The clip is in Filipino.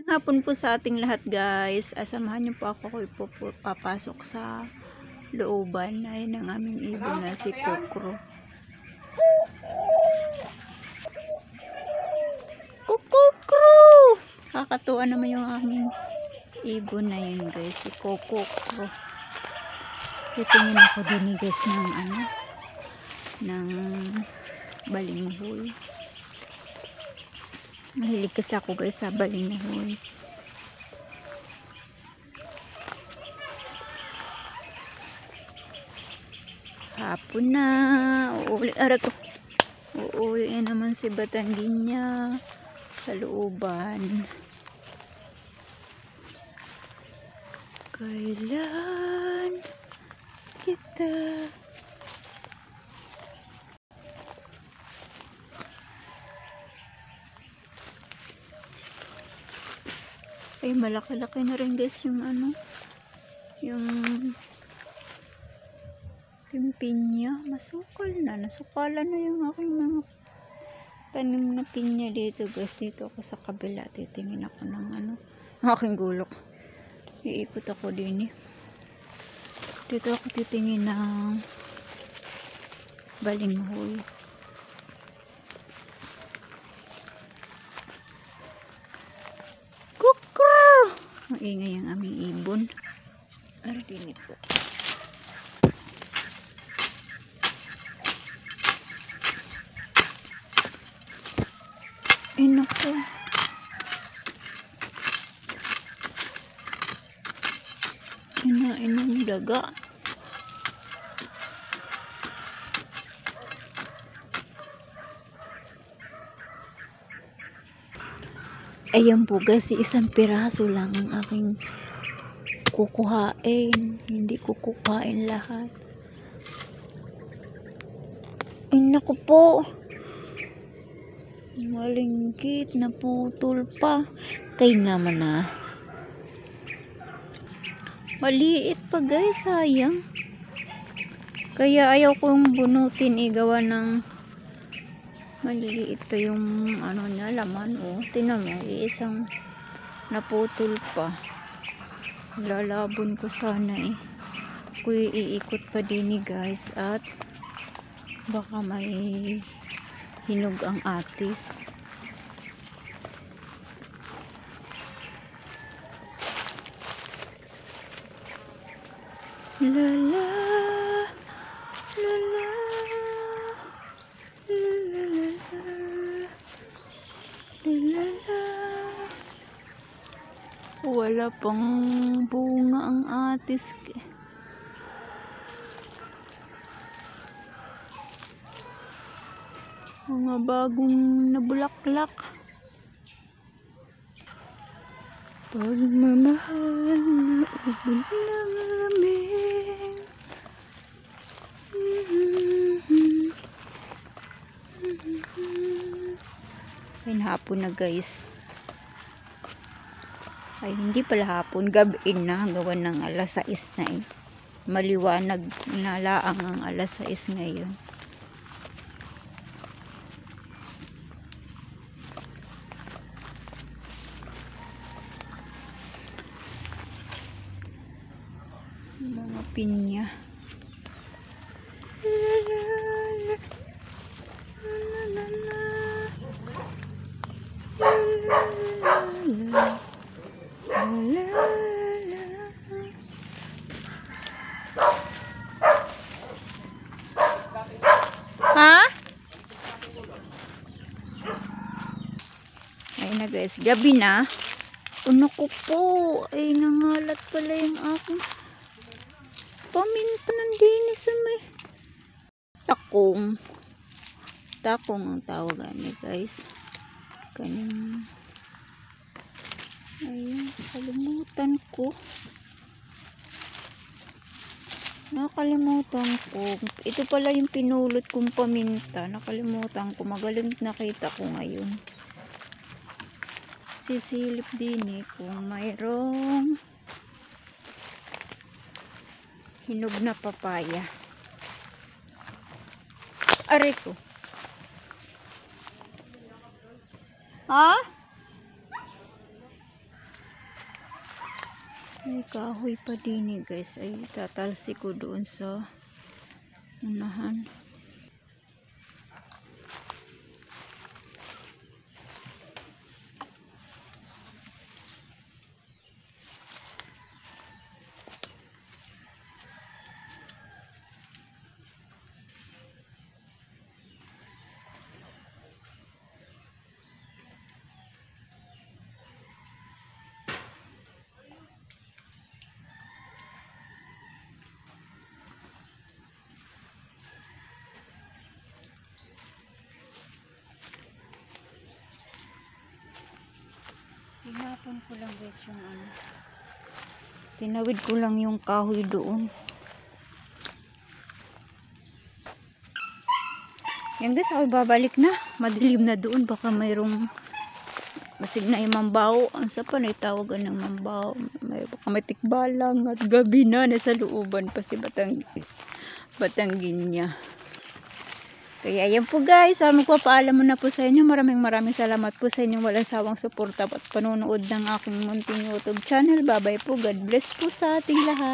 Hapon po sa ating lahat guys. Samahan niyo po ako papasok sa looban. Ayun ang aming ibon na si Kukro. Kukro! Kakatuwa naman yung aming ibon na yun guys. Si Kukro. Titingin ako din guys ng balinghoy. Mahilig kasi ako guys sa balinghoy. Hapon na. Uuwi naman si Batanginya sa looban. Kailan kita ay malaki-laki na rin guys yung yung pinya, nasukalan na yung aking mga tanim na pinya dito guys. Dito ako sa kabila, titingin ako ng aking gulok, iikot ako din dito ako titingin ng balinghoy. Ang ingay ang aming ibon. Arinig po. Ay naku. Inang daga. Ayan po guys, isang piraso lang ang aking kukuhain. Hindi ko kukuhain lahat. Ay naku po. Malinggit, naputol pa. Kay naman na. Maliit pa guys, sayang. Kaya ayaw kong bunutin, igawa ng maliliit pa yung niya, laman. Tinan mo, isang naputol pa. Lalabon ko sana Ako iikot pa din guys, at baka may hinog ang atis. Lala, lala, lala. Wala pang bunga ang atis. Mga bagong nabulaklak. Pagmamahal na ubod namin. Ayun, hapon na guys. Ay hindi pala hapon, gabi na, gawa ng alas 6 na maliwanag na laang ang alas 6 ngayon. Mga pinya. Ha? Ayun na guys, gabi na. Ano ko po, ay nangalat pala yung aking paminta ng dinis sa may takong ang tawagan niya guys. Ayun, nakalimutan ko. Ito pala yung pinulot kong paminta. Nakalimutan ko. Magaling nakita ko ngayon. Sisilip din kung mayroong hinog na papaya. Aray ko. Ha? Ay, kahoy pa din eh, guys. Ay, tatalsi ko doon sa unahan. Tinapon ko lang guys yung ano. Tinawid ko lang yung kahoy doon. Yan guys, ako babalik na. Madilim na doon. Baka mayroong masig na yung mambaw. Ang sa pa na itawagan ng mambaw. Baka may tikbalang at gabi na. Nasa looban pa si Batanggin niya. Kaya yan po guys, magpapaalam muna po sa inyo. Maraming salamat po sa inyong walang sawang suporta at panonood ng aking munting YouTube channel. Bye bye po. God bless po sa ating lahat.